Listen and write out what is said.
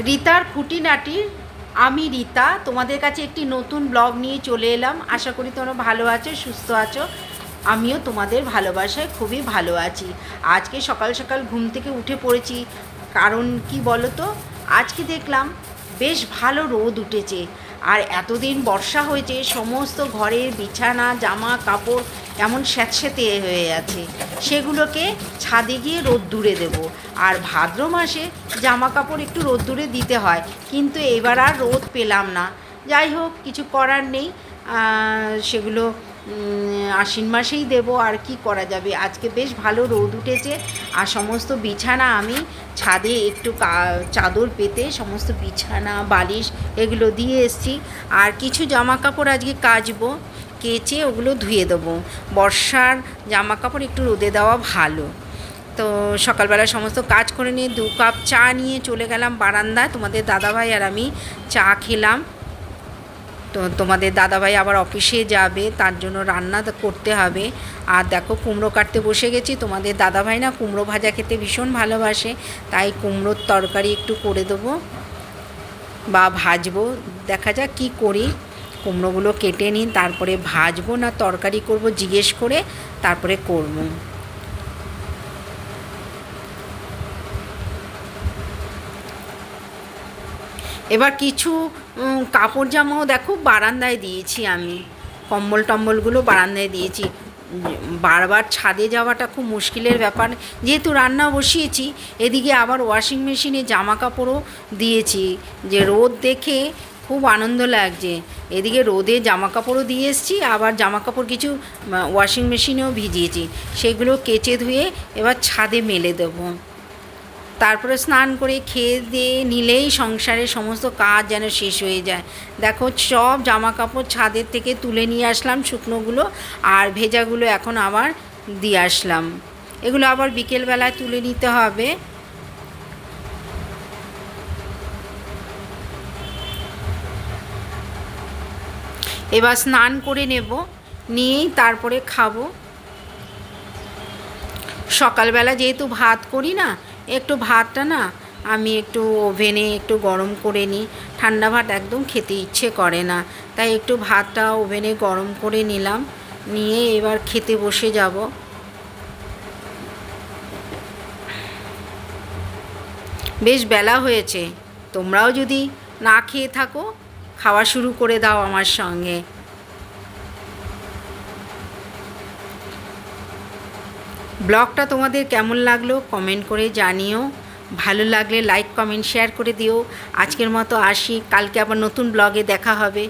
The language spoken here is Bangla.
রিতার খুঁটিনাটির আমি রিতা তোমাদের কাছে একটি নতুন ব্লগ নিয়ে চলে এলাম। আশা করি তোমরা ভালো আছো, সুস্থ আছো। আমিও তোমাদের ভালোবাসায় খুবই ভালো আছি। আজকে সকাল সকাল ঘুম থেকে উঠে পড়েছি, কারণ কি বলো তো, আজকে দেখলাম বেশ ভালো রোদ উঠেছে। আর এতদিন বর্ষা হয়েছে, সমস্ত ঘরের বিছানা জামা কাপড় কেমন স্যাঁতস্যাঁতে হয়ে আছে, সেগুলোকে ছাদে গিয়ে রোদ্দুরে দেব। আর ভাদ্র মাসে জামা কাপড় একটু রোদ্দুরে দিতে হয়, কিন্তু এবার আর রোদ পেলাম না। যাই হোক, কিছু করার নেই, সেগুলো আশ্বিন মাসেই দেবো, আর কি করা যাবে। আজকে বেশ ভালো রোদ উঠেছে, আর সমস্ত বিছানা আমি ছাদে একটু চাদর পেতে সমস্ত বিছানা বালিশ এগুলো দিয়ে এসেছি। আর কিছু জামা কাপড় আজকে কাচবো, কেচে ওগুলো ধুয়ে দেবো। বর্ষার জামা কাপড় একটু রোদে দেওয়া ভালো। তো সকালবেলা সমস্ত কাজ করে নিয়ে 2 কাপ চা নিয়ে চলে গেলাম বারান্দায়। তোমাদের দাদাভাই আর আমি চা খেলাম। তো তোমাদের দাদাভাই আবার অফিসে যাবে, তার জন্য রান্না করতে হবে। আর দেখো, কুমড়ো কাটতে বসে গেছি। তোমাদের দাদাভাই না কুমড়ো ভাজা খেতে ভীষণ ভালোবাসে, তাই কুমড়োর তরকারি একটু করে দেবো বা ভাজবো, দেখা যাক কী করি। কুমড়োগুলো কেটে নিই, তারপরে ভাজবো না তরকারি করব জিজ্ঞেস করে তারপরে করব। এবার কিছু কাপড় জামাও দেখো বারান্দায় দিয়েছি আমি, কম্বল টম্বলগুলো বারান্দায় দিয়েছি। বারবার ছাদে যাওয়াটা খুব মুশকিলের ব্যাপার, যেহেতু রান্না বসিয়েছি। এদিকে আবার ওয়াশিং মেশিনে জামা কাপড়ও দিয়েছি, যে রোদ দেখে খুব আনন্দ লাগছে। এদিকে রোদে জামা কাপড়ও দিয়ে এসেছি, আবার জামা কাপড় কিছু ওয়াশিং মেশিনেও ভিজিয়েছি। সেগুলো কেচে ধুয়ে এবার ছাদে মেলে দেবো। তারপরে স্নান করে খেয়ে দিয়ে নিলেই সংসারের সমস্ত কাজ যেন শেষ হয়ে যায়। দেখো, সব জামা কাপড় ছাদের থেকে তুলে নিয়ে আসলাম শুকনোগুলো, আর ভেজাগুলো এখন আবার দিয়ে আসলাম। এগুলো আবার বিকেলবেলায় তুলে নিতে হবে। এবার স্নান করে নেব, নিয়েই তারপরে খাবো। সকালবেলা যেহেতু ভাত করি না, একটু ভাতটা না আমি একটু ওভেনে একটু গরম করে নিই। ঠান্ডা ভাত একদম খেতে ইচ্ছে করে না, তাই একটু ভাতটা ওভেনে গরম করে নিলাম, নিয়ে এবার খেতে বসে যাব। বেশ বেলা হয়েছে, তোমরাও যদি না খেয়ে থাকো, খাওয়া শুরু করে দাও আমার সঙ্গে। ব্লগটা তোমাদের কেমন লাগলো কমেন্ট করে জানিও। ভালো লাগলে লাইক কমেন্ট শেয়ার করে দিও। আজকের মতো আসি, কালকে আবার নতুন ব্লগে দেখা হবে।